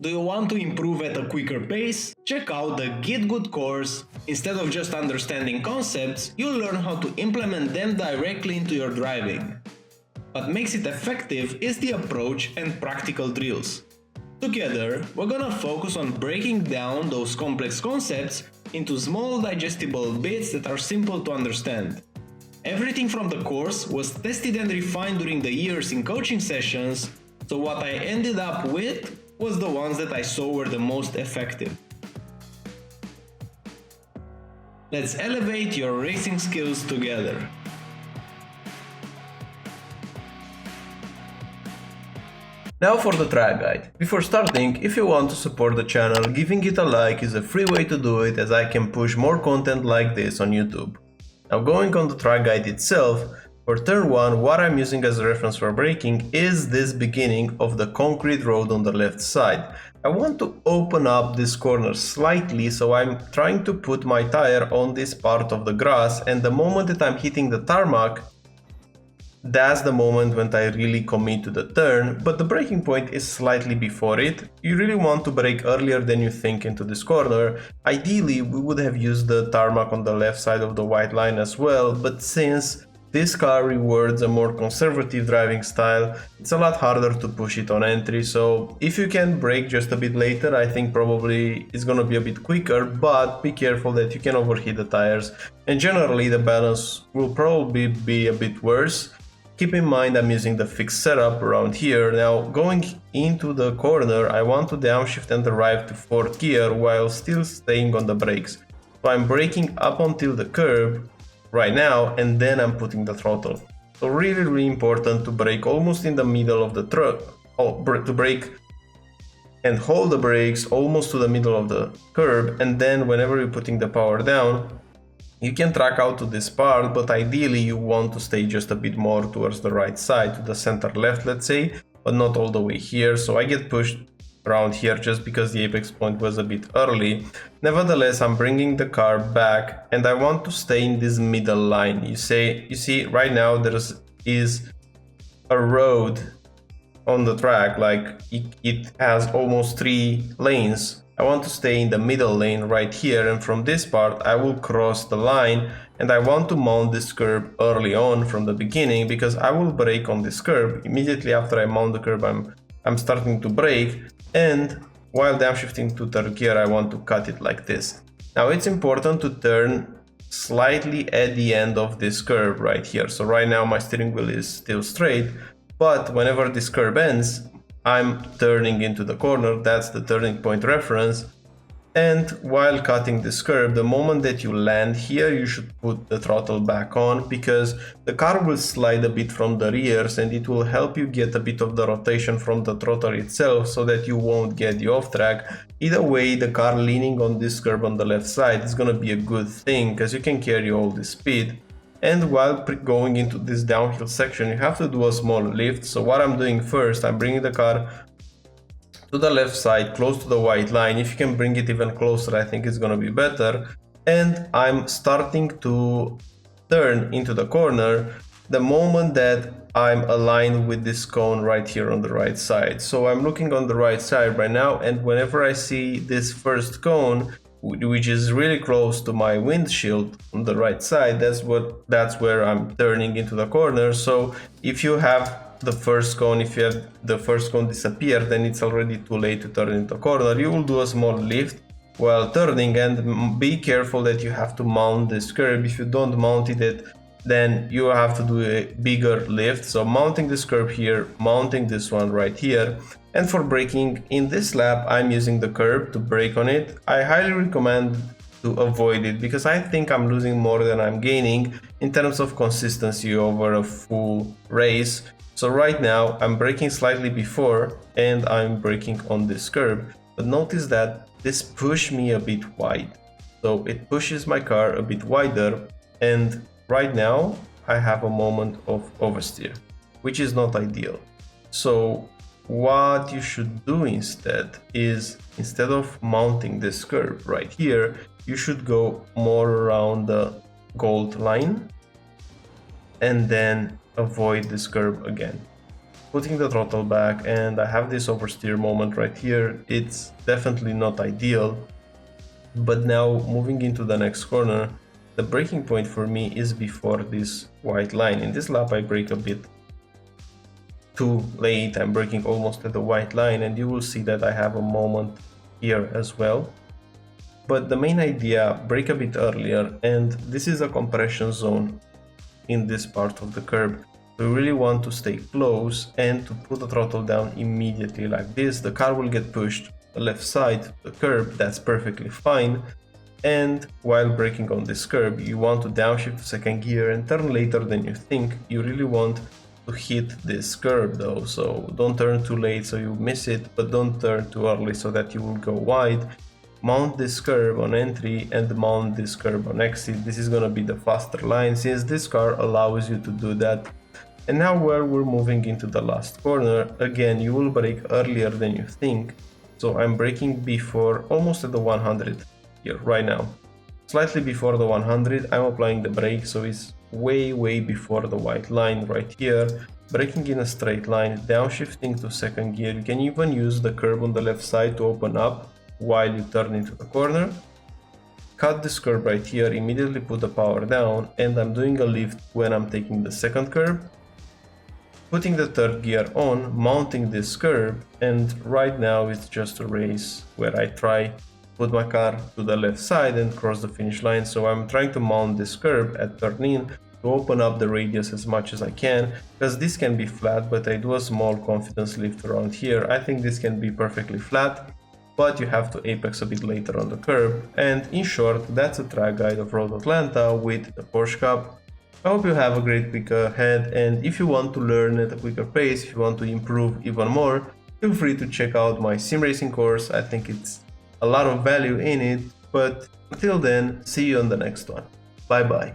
Do you want to improve at a quicker pace? Check out the GitGud Course. Instead of just understanding concepts, you'll learn how to implement them directly into your driving. What makes it effective is the approach and practical drills. Together, we're gonna focus on breaking down those complex concepts into small digestible bits that are simple to understand. Everything from the course was tested and refined during the years in coaching sessions, so what I ended up with was the ones that I saw were the most effective. Let's elevate your racing skills together. Now for the track guide. Before starting, if you want to support the channel, giving it a like is a free way to do it, as I can push more content like this on YouTube. Now going on the track guide itself, for turn 1, what I'm using as a reference for braking is this beginning of the concrete road on the left side. I want to open up this corner slightly, so I'm trying to put my tire on this part of the grass, and the moment that I'm hitting the tarmac, that's the moment when I really commit to the turn, but the braking point is slightly before it. You really want to brake earlier than you think into this corner. Ideally, we would have used the tarmac on the left side of the white line as well, but since this car rewards a more conservative driving style, it's a lot harder to push it on entry, so if you can brake just a bit later, I think probably it's gonna be a bit quicker, but be careful that you can overheat the tires, and generally the balance will probably be a bit worse. Keep in mind I'm using the fixed setup around here. Now going into the corner, I want to downshift and arrive to 4th gear while still staying on the brakes. So I'm braking up until the curb right now, and then I'm putting the throttle. So really important to brake almost in the middle of the truck, to brake and hold the brakes almost to the middle of the curb, and then whenever you're putting the power down, you can track out to this part, but ideally you want to stay just a bit more towards the right side, to the center left, let's say, but not all the way here. So I get pushed around here just because the apex point was a bit early. Nevertheless, I'm bringing the car back and I want to stay in this middle line. You see right now there is a road on the track, like it has almost 3 lanes. I want to stay in the middle lane right here, and from this part I will cross the line, and I want to mount this curb early on from the beginning, because I will brake on this curb. Immediately after I mount the curb, I'm starting to brake, and while downshifting to 3rd gear I want to cut it like this. Now it's important to turn slightly at the end of this curve right here. So right now my steering wheel is still straight, but whenever this curve ends, I'm turning into the corner. That's the turning point reference. And while cutting this curve, the moment that you land here, you should put the throttle back on, because the car will slide a bit from the rears and it will help you get a bit of the rotation from the throttle itself, so that you won't get you off track. Either way, the car leaning on this curve on the left side is gonna be a good thing, because you can carry all this speed. And while going into this downhill section, you have to do a small lift. So what I'm doing first, I'm bringing the car to the left side, close to the white line. If you can bring it even closer, I think it's gonna be better. And I'm starting to turn into the corner the moment that I'm aligned with this cone right here on the right side. So I'm looking on the right side right now, and whenever I see this first cone, which is really close to my windshield on the right side, that's where I'm turning into the corner. So if you have the first cone disappear, then it's already too late to turn into the corner. You will do a small lift while turning, and be careful that you have to mount this curb. If you don't mount it, then you have to do a bigger lift. So mounting this curb here, mounting this one right here. And for braking in this lap, I'm using the curb to brake on it. I highly recommend to avoid it, because I think I'm losing more than I'm gaining in terms of consistency over a full race. So right now I'm braking slightly before and I'm braking on this curb, but notice that this pushed me a bit wide. So it pushes my car a bit wider, and right now I have a moment of oversteer, which is not ideal. So what you should do instead is, instead of mounting this curve right here, you should go more around the gold line and then avoid this curve again. putting the throttle back, and I have this oversteer moment right here. It's definitely not ideal, but now moving into the next corner, the braking point for me is before this white line. In this lap I brake a bit too late, I'm braking almost at the white line, and you will see that I have a moment here as well. But the main idea, brake a bit earlier, and this is a compression zone in this part of the curb. We really want to stay close and to put the throttle down immediately like this. The car will get pushed to the left side, the curb, that's perfectly fine. And while braking on this curb, you want to downshift to second gear and turn later than you think. You really want to hit this curb though, so don't turn too late so you miss it, but don't turn too early so that you will go wide. Mount this curb on entry and mount this curb on exit. This is gonna be the faster line since this car allows you to do that. And now while we're moving into the last corner, again you will brake earlier than you think. So I'm braking before, almost at the 100 here right now. Slightly before the 100 I'm applying the brake, so it's way before the white line right here. Braking in a straight line, downshifting to second gear. You can even use the curb on the left side to open up while you turn into the corner. Cut this curb right here, immediately put the power down, and I'm doing a lift when I'm taking the second curb. Putting the third gear on, mounting this curb, and right now it's just a race where I try put my car to the left side and cross the finish line. So I'm trying to mount this curb at turn in to open up the radius as much as I can, because this can be flat, but I do a small confidence lift around here. I think this can be perfectly flat, but you have to apex a bit later on the curb. And in short, that's a track guide of Road Atlanta with the Porsche Cup. I hope you have a great week ahead, and if you want to learn at a quicker pace, if you want to improve even more, feel free to check out my sim racing course. I think it's a lot of value in it, but until then, see you on the next one. Bye bye.